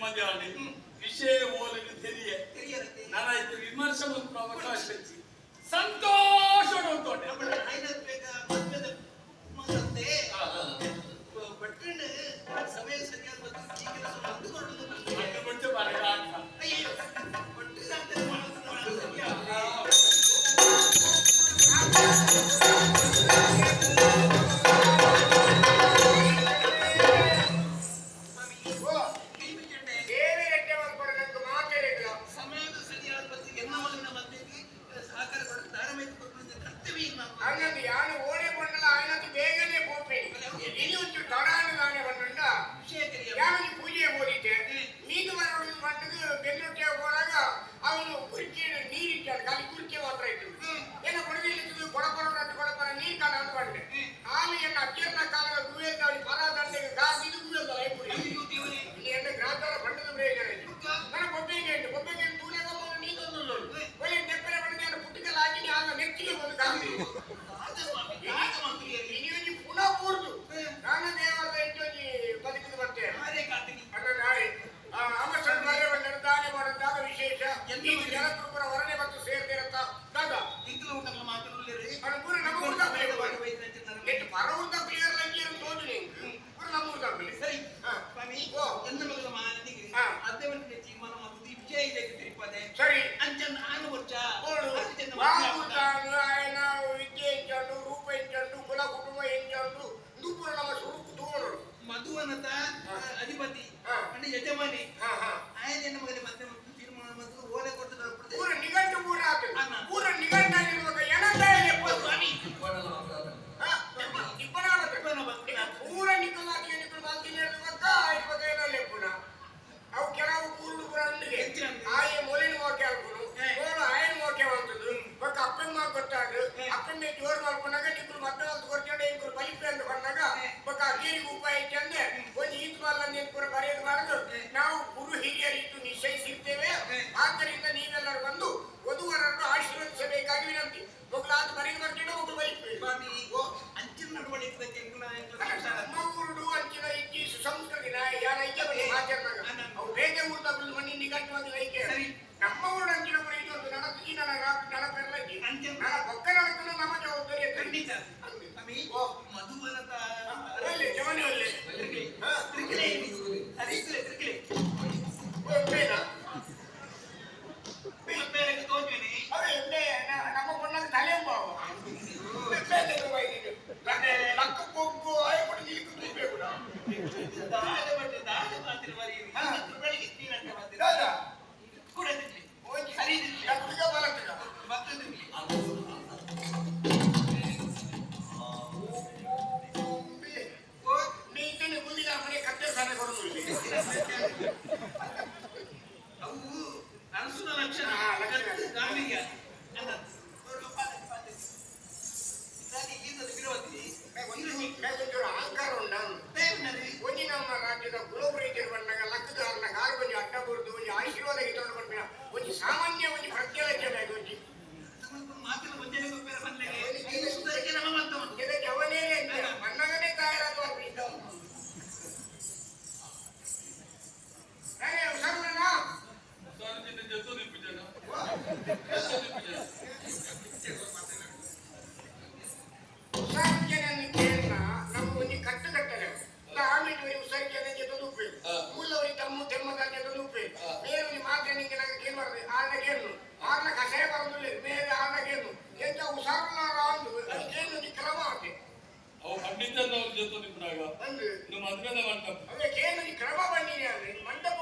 ನೆಮ್ಮದಿ ವಿಷಯ ಓದಲು ನಾನು ವಿಮರ್ಶೆ ಒಂದು ಅವಕಾಶ ಸಂತೋಷ ಸಮಯ ಸರಿಯಾದ ಅಧಿಪತಿ ಯಜಮಾನಿ ఆయన ಮಗನ ಮತ್ತೆ ತೀರ್ಮಾನ ಮತ್ತು ಓಲೆ ಕೊಟ್ಟದ ಪೂರ ನಿಗಂಟು ಪೂರ ನಿಗಂಟಾಗಿರುವ ಎಣತಾಯಿ ಸ್ವಾಮಿ ಪೂರ ನಿಕಲಾಗಿ ಲೆಪ್ಪುನ ಅವು ಕೆಲವು ಕೂರ್ಲು ಪುರ ಆಯ ಮೊಲಿನ ಮೋಕೆ ಹಾಕುನು ఆయన ಮೋಕೆ ಅಂತದ್ದು ಬಟ್ ಅಪ್ಪನ ಗೊತ್ತಾಗ ಅಪ್ಪನ ಜೋರು ಮಾಡ್ಕೊಂಡಾಗ ನಿಕ್ಕಳು ಮತ್ತೆ ಒಂದು ಕೊಡ್ಕೊಂಡು ಇಂಕರು ಬಲಿಪೆ ಅಂತ ಬಂದಾಗ ಬಟ್ ಆ ನೀರಿಗೆ ಉಪಾಯ ಚಂದ ಒಂದು ಈತ್ ಬಾಲ್ ಪೂರ ಬರೆಯೋದು ಮಾಡಿದ್ರು ನಾವು ಗುರು ಹಿರಿಯರಿಟ್ಟು ನಿಶ್ಚಯಿಸಿರ್ತೇವೆ. ಆದ್ದರಿಂದ ನೀವೆಲ್ಲರೂ ಬಂದು ವಧುವರನ್ನು ಆಶೀರ್ವದಿಸಬೇಕಾಗಿ ವಿನಂತಿ. ಮಕ್ಕಳಾದ ಬರೆದು ಬರ್ತೀನೋ ಮಕ್ಕಳು ಬಲಿಪೆ ಅಂಚಿನ ನಡವಳಿಕೆ ಮಗುಡು ಅಂಚಿನ ಇಜ್ಜಿ ಸುಸಂಸ್ಕೃತಿನ ಯಾರ ಇಜ್ಜ ಬಳಿ ಆಚರಣೆ ಅವು ಬೇಗ ಊಟ ಮಣ್ಣಿ ನಿಗಂಟವಾಗಿ ಲೈಕೆ ನಮ್ಮ ಊರು ಅಂಚಿನ ಬಳಿ ಇದೊಂದು ನನಗೆ ನನ್ನ ಪೆರ್ಲಜ್ಜಿ ನನ್ನ ಪಕ್ಕ ನನಗೂ ನಮ್ಮ ಜವಾಬ್ದಾರಿ ಖಂಡಿತ ಮಧುವನತ ಜವನಿ ಒಳ್ಳೆ ನಮ್ಮ பொண்ணாங்க தலையும் போவோம் லக்க போக்கு ஆயப்படி நீக்கு தூக்கே கூட ದಾಳ ಮಾತ್ರ ಮರಿ ಬೆಳಿಗ್ಗೆ ತೀರಂತ ಬಂದಿದ್ದ ಕೂಡ ಹೋಗಿ ಸರಿದಿಲ್ಲ ಕುಡಿಗ ಬಲಕ ಮತ್ತೊಂದು ನೀನು ಗುಂಡಿಗ ಮನೆ ಕತ್ತೆ ಸಾನೆ ಕೊಡುವುದಿಲ್ಲ ಅವು ಅರಸುನ ಲಕ್ಷಣ ಗಾಳಿಗೆ ಅಹಂಕಾರ ಉಂಟಾನು ಒಂಜಿ ನಮ್ಮ ರಾಜ್ಯದ ಕುಲೋಪರೀತಿಯರು ಬಂದಾಗ ಲಕ್ಕದಾರನ ಕಾರು ಬಂದು ಅಡ್ಡ ಬರುದು ಒಂಜಿ ಆಶೀರ್ವಾದ ಇಟ್ಕೊಂಡು ಬಂದ ಒಂಜಿ ಸಾಮಾನ್ಯ ಒಂಜಿ ಪ್ರತ್ಯೇಕ ಒಂಜಿ ಮಾತಿನ ಮುಂಜಾನೆ ಇದಕ್ಕೆ ಅವನೇ ಮನ್ನಗನೇ ತಯಾರಾದ ಕ್ರಮ ಬಂದಿದೆ ಅಂದ್ರೆ ಮಂಡಪ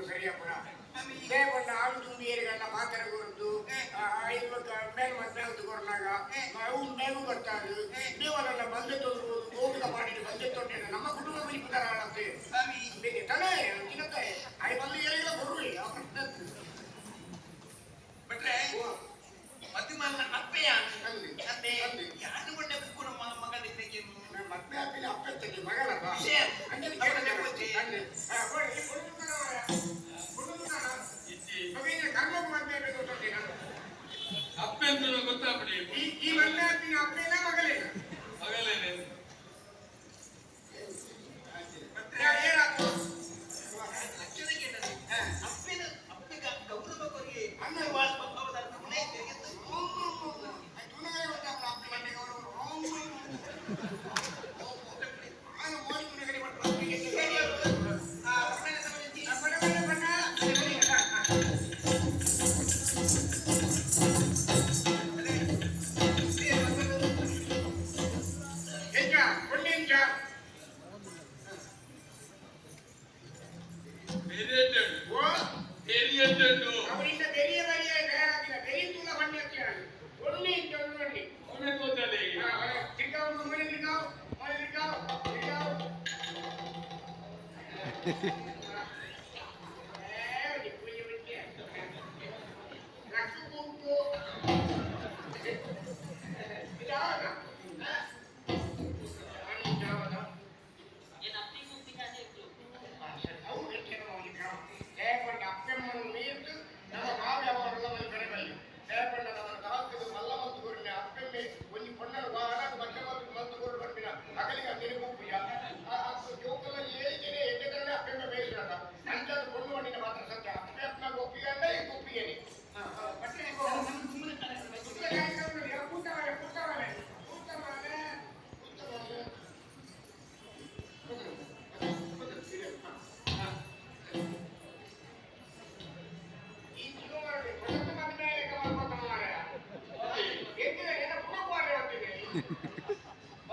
ಸರಿಯಪ್ಪ ಇದೇ ಕೊಂಡ ಆಳು ತುಂಬಿಯರಿಗೆಲ್ಲ ಮಾತಾಡ ಗುರುತು ಮನೆಗೂ ಬರ್ತಾರೆ ನೀವನ್ನೆಲ್ಲ ಬಂದೆ ತೊಂದ್ರು ಹೋಗಿದ ಮಾಡಿ ಬಂದೆ ತೊಂದ್ರೆ ನಮ್ಮ ಕುಟುಂಬ ಬಿಡಿಪುದಾರಂತೆ ಬೇಗ ತಾನೇ ದಿನಕ್ಕೆ ಐ ಬಂದು ಹೇಳಿದ ಬರುವೆ ಬಿಟ್ರೆ ಮದುಮಲ್ಲ ಅಪ್ಪೆಯ ಅಪ್ಪೆ ಯಾರು ಕೊಂಡೆ ಪುಕ್ಕುನ ಮಗನಿಗೆ ಮತ್ತೆ ಅಪ್ಪಿನ ಅಪ್ಪ ತೆಗಿ ಮಗಳಪ್ಪ ಅಂದ್ರೆ ಕರ್ಮಕ್ಕೆ ಮಾಡ್ಬೇಕು ಅಪ್ಪೆ ಅಂತ ಗೊತ್ತಾಗ್ಬಿಡಿ ಈ ಮಣ್ಣಾಪಿನ ಅಪ್ಪೇನ ಮಗಳೇನ ಮಗಳೇನೆ ಏನಾಗ್ತದೆ ಅಪ್ಪೆನ ಅಪ್ಪೆಗ ಗೌರವ ಕೊರಿಗೆ ಅನ್ನ ವಾಸ್ತವದ ಗುಣೆ ತೆಗೆದು ಅವರಿಂದ ಬೆರಿಯ ಬರಿಯ ತಯಾರಾಗಿಲ್ಲ ಬೆರಿ ತೂಲ ಬಣ್ಣಿ ಹಚ್ಚಿದ್ದಾರೆ ಒಳ್ಳೆ ಒಳ್ಳೆ ಅವನೇ ತೋತಲೆ ತಿರ್ಗಾವ್ ಮನೆ ತಿರ್ಗಾವ್ ಮನೆ ತಿರ್ಗಾವ್ ತಿರ್ಗಾವ್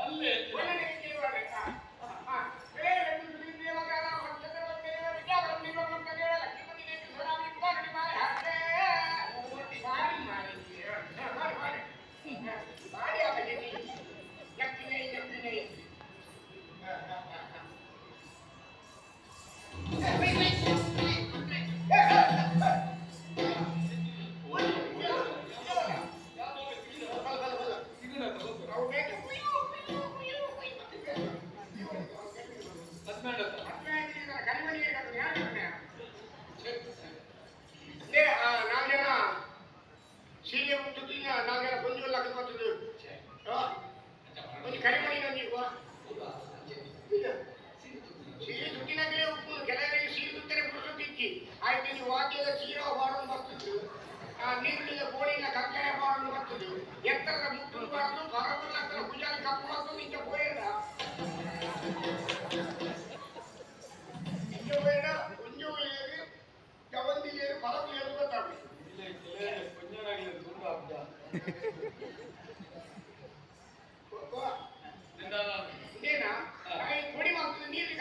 ಅಲ್ಲೇ ಸೀರೆ ಮುಟ್ಟುತ್ತಿನ ನಾವೆಲ್ಲ ಬಂದಿಲ್ಲ ಬರ್ತದೆ ಒಂದು ಕಡಿಮೆ ನೀವು ಸೀರೆ ತುಟ್ಟಿನಾಗಲೇ ಉಪ್ಪು ಕೆಲವರಿಗೆ ಸೀರೆ ತುತ್ತರೆ ಬಿಡಿಸುತ್ತಿಕ್ಕಿ ಆಯ್ತು ನೀವು ವಾದ್ಯದ ಸೀರೆ ಬಾಡಲು ಬರ್ತದ್ದು ನೀರಿನ ಗೋಳಿನ ಕಕ್ಕರೆ ಬಾಡಲು ಬರ್ತದೆ ಎತ್ತರದ ಮುಟ್ಟು ಬಾರದು ಬರಬಲ್ಲ ಭುಜಾಲ ಕಪ್ಪು ಬರ್ತದೆ ನಿಂಗೆ ಬೋಯದ ನಿಂಗೆ ಬೋಯದ ಕುಂಜು ಏರಿ ಜವಂದಿ ಏರಿ ಪರವು ಏರು ಗೊತ್ತಾಗಲಿ ಇದೇನಾ ಕೊಡಿ ಮಾಡ್ತದೆ ನೀರು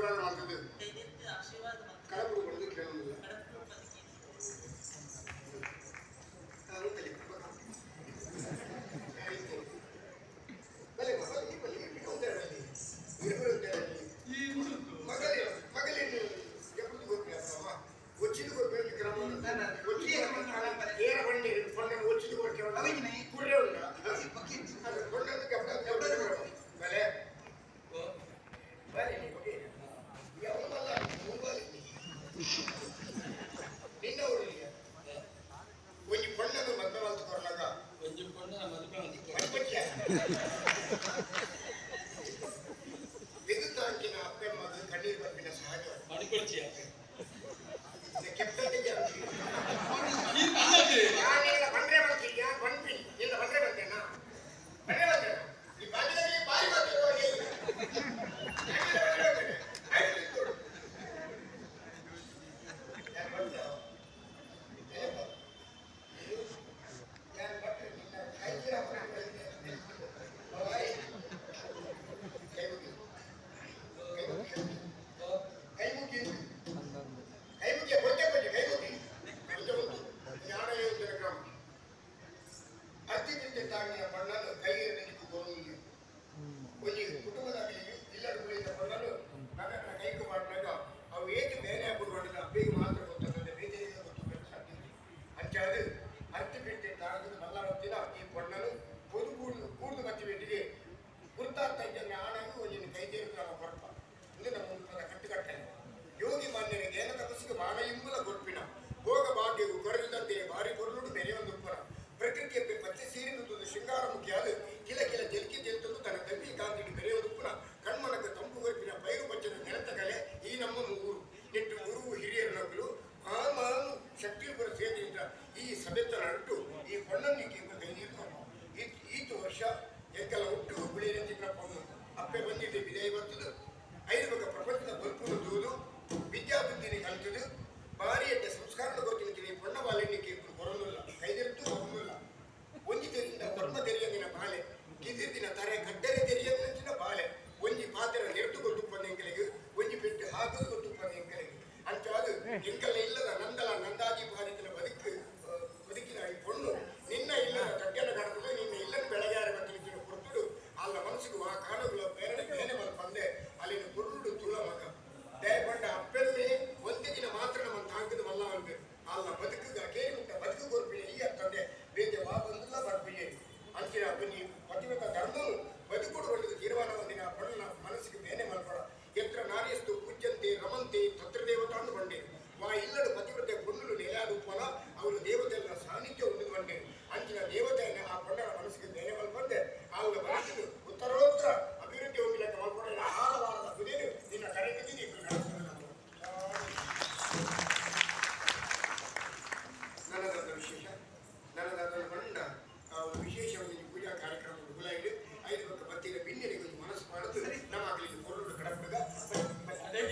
ಆಶೀರ್ವಾದ ಮಾಡ್ತದೆ ಇದೆಂತ ಆಶೀರ್ವಾದ ಮಾಡ್ತಾರೆ ಕಳಪು ಕೊಡೋದು ಕೇಳೋದಿಲ್ಲ ಕಡಪು ಬದುಕಿ ನಾನು ತಲೆ ಬಲೆ ಮಗಳು ಈ ಬಲಿ ಒಂದರಲ್ಲಿ ಇಬ್ಬರು ಒಂದರಲ್ಲಿ ಈ ಮುಸುಕು ಮಗಳೇನು ಎప్పుడు ಗೊತ್ತಿಲ್ಲ వచ్చింది కొరికి క్రమం వచ్చి ఏర బండి కొండ వచ్చింది కొరికి అవిని కుర్రే ఉందా పక్కి అది కొండకి ఎప్పుడు భలే భలే ఓకే ఎవరు మళ్ళా ముంబాలి నిన్న ఊరిగా కొంచెం కొండను మధ్యవాళ్ళతో కొరలాగా కొంచెం కొండ మధ్య పనిపచ్చా వెదుతాంకిన అప్పెమ్మకు కన్నీరు పంపిన సహజం మణికొచ్చి ಕೆಪ್ಟನ್ ಈ ಪದ್ಧತಿ ನಾನೀಗ ಬಂದ್ರೆ ಬರ್ತೀಯ ಬಂದ್ಬಿ ಇಲ್ಲ ಬಂದ್ರೆ ಬರ್ತೇನಾ ಬಂದ್ರೆ ಬರ್ತೇನೆ ಈ ಬಾಗಿಲಲ್ಲಿ ಬಾರಿ ಬರ್ತೀವಿ ಕೈ ಮುಗಿ ಹೊಟ್ಟೆ ಕೈ ಮುಗಿ ಜ್ಞಾನ ಯೋಜನೆ ಕ್ರಮ ಅರ್ಥ ತಾಗಿನ ಬಣ್ಣನು ಕೈಗೆ ನೆನಪು ಕೊಡುವುದು ಒಂದು ಕುಟುಂಬದಲ್ಲಿ ಇಲ್ಲದ ಕುಳಿತ ಬಣ್ಣನು ನನ್ನ ಕೈಗೆ ಮಾಡಿದಾಗ ಅವು ಏಕೆ ಬೇರೆ ಹಾಕಿಕೊಂಡಿದ್ದ ಅಬ್ಬಿಗೆ ಮಾತ್ರ ಗೊತ್ತಾಗ್ತದೆ ಬೇಜಾರಿಗೆ ಗೊತ್ತಾಗಬೇಕು ಸಾಧ್ಯ ಅಂಚಾದು ಅರ್ಥ ಬಿಟ್ಟು ತಾಗದ ಮಲ್ಲವತ್ತಿನ ಈ ಬಣ್ಣನು பொது கூடுது மத்தி வீட்டுக்கு குருத்தார் தைக்க ஞானங்க கொஞ்சம் கை தேர்வு ಕೊರಪ ಇದು ನಮ್ಮ ಕಟ್ಟುಕಟ್ಟೆ ಯೋಗಿ ಮಾನ್ಯನ ಜ್ಞಾನ ತಪಸ್ಸಿಗೆ ಮಾನಯಿಂಬುಲ ಗೊಪ್ಪಿನ ಭೋಗ ಭಾಗ್ಯವು ಕೊರಗಿದಂತೆ ಭಾರಿ ಕೊರಳುಡು ಮೆರೆಯೊಂದುಪ್ಪನ ಪ್ರಕೃತಿಯ ಪಚ್ಚೆ ಸೀರಿದುದು ಶೃಂಗಾರ ಮುಖ್ಯಾದು ಕಿಲ ಕಿಲ ಜಲಿಕೆ ಜಲ್ತದ್ದು ತನ್ನ ತಂಬಿ ಕಾಂತಿಗೆ ಮೆರೆಯೊಂದುಪ್ಪನ ಕಣ್ಮನಕ ತಂಪು ಗೊಪ್ಪಿನ ಪೈರು ಪಚ್ಚದ ನೆಲತ ಕಲೆ ಈ ನಮ್ಮ ಊರು ನೆಟ್ಟು ಗುರುವು ಹಿರಿಯರ ನಗಲು ಮಾನು ಶಕ್ತಿಪುರ ಸೇರಿಯಿಂದ ಈ ಸಭೆತ್ತ ನಟ್ಟು ಈ ಹೊಣ್ಣನ್ನಿಗೆ ಕೈ ನೀರು ಈತು ವರ್ಷ ಎಂಕಲ ಹುಟ್ಟು ಬಿಳಿಯಂತಿನ ಪೊಣ್ಣು ಅಪ್ಪೆ ಬಂದಿದ್ದೆ ವಿದಯ ಬರ್ತದು ಐದು ಬಗೆ ಪ್ರಪಂಚದ ಬಲ್ಪುನ ದೂದು ವಿದ್ಯಾಬುದ್ಧಿನಿ ಕಲಿತದು ಭಾರಿ ಎಡ್ಡ ಸಂಸ್ಕಾರದ ಗೊತ್ತಿನ ಪೊಣ್ಣ ಬಾಲೆಣ್ಣಿಗೆ ಬರೋದಿಲ್ಲ ಕೈದಿರುತ್ತೂ ಬರೋದಿಲ್ಲ ಒಂಜಿ ತೆರಿಯಿಂದ ಧರ್ಮ ತೆರಿಯಂದಿನ ಬಾಳೆ ಕಿದಿರ್ದಿನ ತರೆ ಕಡ್ಡರೆ ತೆರಿಯಂದಿನ ಬಾಳೆ ಒಂಜಿ ಪಾತ್ರ ನೆರೆದು ಕೊಟ್ಟು ಎಂಕಲಿಗೆ ಒಂಜಿ ಬಿಟ್ಟು ಹಾಕಲು ಕೊಟ್ಟು ಎಂಕಲಿಗೆ ಅಂಚಾದು ಎಂಕಲ ಇಲ್ಲದ ನಂದಲ ನಂದಾಜಿ ಭಾರಿತನ ಬದುಕಿನ ಈ ಪೊಣ್ಣು ನಿನ್ನ ಇಲ್ಲದ ಕಡ್ಡನ ಕಡತದೆ ನಿನ್ನ ಇಲ್ಲದ ಬೆಳಗಾರ ಬತ್ತಲಿನ ಕೊಟ್ಟು ಅಲ್ಲ ಮನಸ್ಸಿಗೆ ಆ ಕಾಲಗಳ ಬೇರೆ ಬೇನೆ ಬಂದು ಬಂದೆ ಅಲ್ಲಿನ ಕುರುಡು ತುಳ ಮಗ ದಯಪಂಡ ಅಪ್ಪೆಲ್ಲಿ ಒಂದೇ ದಿನ ಮಾತ್ರ ನಮ್ಮ ತಾಂಕದ ಮಲ್ಲ ಅಂದೆ ಅಲ್ಲ ಬದುಕಿಗೆ ಕೇಳಿ ಮುಟ್ಟ ಬದುಕು ಕೊರ್ಪಿನ ಈ ತಂದೆ ಬೇಜ ವಾ ಬಂದಿಲ್ಲ ಬರ್ಪಿಯೇ ಅಂಚಿನ ಬನ್ನಿ ಪತಿವ್ರತ ಧರ್ಮವು ಬದುಕುಡು ಒಳ್ಳೆದು ತೀರ್ಮಾನ ಒಂದಿನ ಪೊಣ್ಣ ಮನಸ್ಸಿಗೆ ಬೇನೆ ಮಲ್ಪಡ ಎತ್ರ ನಾರ್ಯಸ್ತು ಪೂಜ್ಯಂತೆ ರಮಂತೆ ತತ್ರ ದೇವತಾ ಅಂದು ಬಂಡೆ ವಾ ಇಲ್ಲಡು ಪತಿವ್ರತೆ ಪೊಣ್ಣಲು ನೆಲೆಯಾದ ಉಪ್ಪನ ಅವರು ದೇವತೆಗಳ ಸಾನ್ನಿಧ್ಯ ಹೊಂದು ಬಂಡೆ ಅಂಚಿನ ದೇವತೆಯನ್ನು ಆ ಪೊಣ್ಣನ ಮನಸ್ಸಿಗೆ ಬೇನೆ ಮಲ್ಪಂದೆ ಅವರ ಮನಸ್ಸಿಗೆ ಉತ್ತರೋತ್ತರ ಅಭಿವೃದ್ಧಿ ಹೊಂದಿಲಕ್ಕ ಮಲ್ಪಡ ಆಹಾರವಾರದ ಕುದೇನು ನಿನ್ನ ಕರೆಗೆ ನನ್ನದಾದ ವಿಶೇಷ ನನ್ನದಾದ ಬಂಡ ವಿಶೇಷವಾಗಿ ಪೂಜಾ ಕಾರ್ಯಕ್ರಮ ಗುಲಾಯಿಡು ಐದು ಪಕ್ಕ ಬತ್ತಿನ ಬಿನ್ನಿಗೆ ಒಂದು ಮನಸ್ಸು ಮಾಡುದು ನಮ್ಮ ಆಗಲಿಗೆ ಕೊರಡು ಕಡಪಗ ಅದೇ